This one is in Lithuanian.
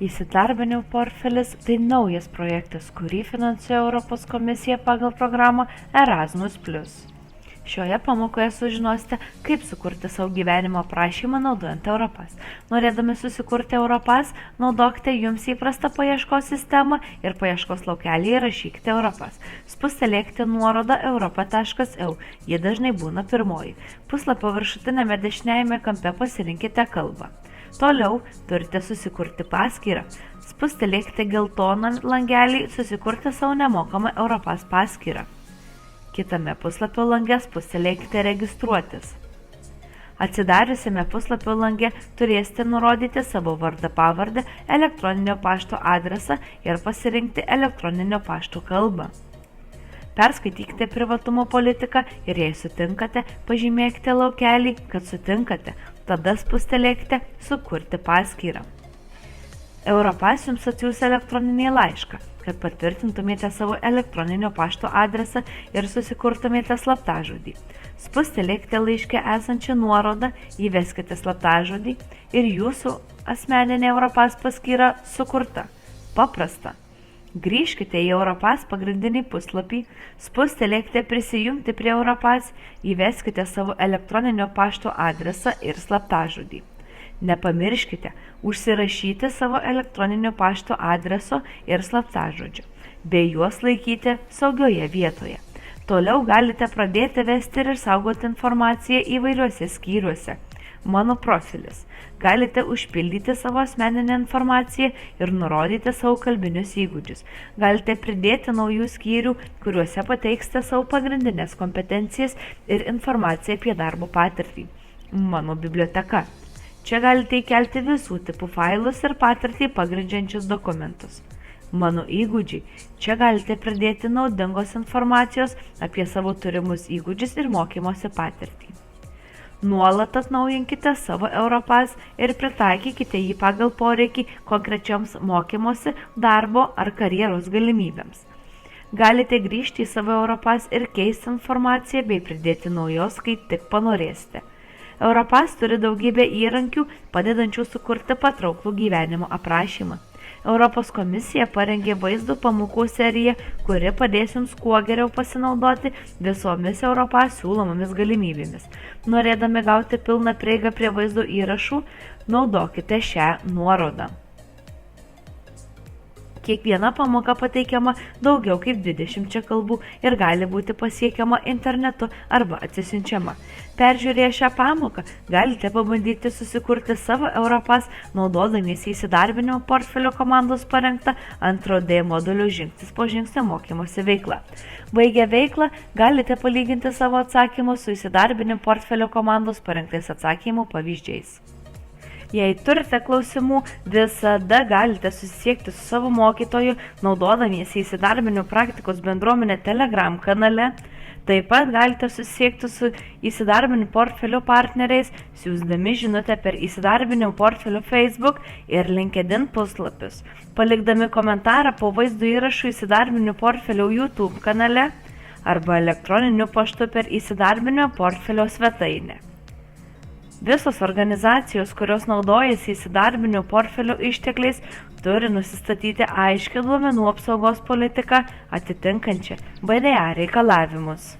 Įsidarbinimo portfelis – tai naujas projektas, kurį finansuoja Europos komisija pagal programą Erasmus+. Šioje pamokoje sužinosite, kaip sukurti savo gyvenimo aprašymą naudojant Europass. Norėdami susikurti Europass, naudokite jums įprastą paieškos sistemą ir paieškos laukelį įrašykite Europass. Spustelėkite nuorodą europa.eu, ji dažnai būna pirmoji. Puslapio viršutinėme dešiniajame kampe pasirinkite kalbą. Toliau turite susikurti paskyrą. Spustelėkite geltoną langelį susikurti savo nemokamą Europass paskyrą. Kitame puslapio lange spustelėkite registruotis. Atsidariusiame puslapio lange turėsite nurodyti savo vardą pavardę, elektroninio pašto adresą ir pasirinkti elektroninio pašto kalbą. Perskaitykite privatumo politiką ir jei sutinkate, pažymėkite laukelį, kad sutinkate, tada spustelėkite sukurti paskyrą. Europass jums atsiųs elektroninį laišką, kad patvirtintumėte savo elektroninio pašto adresą ir susikurtumėte slaptažodį. Spustelėkite laiške esančią nuorodą, įveskite slaptažodį ir jūsų asmeninė Europass paskyra sukurta. Paprasta. Grįžkite į Europass pagrindinį puslapį, spustelėkite prisijungti prie Europass, įveskite savo elektroninio pašto adresą ir slaptažodį. Nepamirškite užsirašyti savo elektroninio pašto adreso ir slaptažodžio, bei juos laikyti saugioje vietoje. Toliau galite pradėti vesti ir saugoti informaciją įvairiuose skyriuose. Mano profilis. Galite užpildyti savo asmeninę informaciją ir nurodyti savo kalbinius įgūdžius. Galite pridėti naujų skyrių, kuriuose pateiksite savo pagrindinės kompetencijas ir informaciją apie darbo patirtį. Mano biblioteka. Čia galite įkelti visų tipų failus ir patirtį pagrindžiančius dokumentus. Mano įgūdžiai. Čia galite pridėti naudingos informacijos apie savo turimus įgūdžius ir mokymosi patirtį. Nuolat atnaujinkite savo Europass ir pritaikykite jį pagal poreikį konkrečioms mokymosi, darbo ar karjeros galimybėms. Galite grįžti į savo Europass ir keisti informaciją bei pridėti naujos, kai tik panorėsite. Europass turi daugybę įrankių, padedančių sukurti patrauklų gyvenimo aprašymą. Europos komisija parengė vaizdų pamokų seriją, kuri padės jums kuo geriau pasinaudoti visomis Europass siūlomomis galimybėmis. Norėdami gauti pilną prieigą prie vaizdo įrašų, naudokite šią nuorodą. Kiekviena pamoka pateikiama daugiau kaip 20 kalbų ir gali būti pasiekiama internetu arba atsisiunčiama. Peržiūrėję šią pamoką, galite pabandyti susikurti savo Europass naudodamiesi įsidarbinimo portfelio komandos parengtą 2D modulio žingsnis po žingsnio mokymosi veiklą. Baigę veiklą, galite palyginti savo atsakymus su įsidarbinimo portfelio komandos parengtais atsakymų pavyzdžiais. Jei turite klausimų, visada galite susisiekti su savo mokytoju, naudodamiesi įsidarbinimo praktikos bendruomenė Telegram kanale. Taip pat galite susisiekti su įsidarbinimo portfelio partneriais, siųsdami žinutę per įsidarbinimo portfelio Facebook ir LinkedIn puslapius, palikdami komentarą po vaizdo įrašų įsidarbinimo portfelio YouTube kanale arba elektroniniu paštu per įsidarbinimo portfelio svetainę. Visos organizacijos, kurios naudojasi įsidarbinimo portfelio ištekliais, turi nusistatyti aiškią duomenų apsaugos politiką atitinkančią BDA reikalavimus.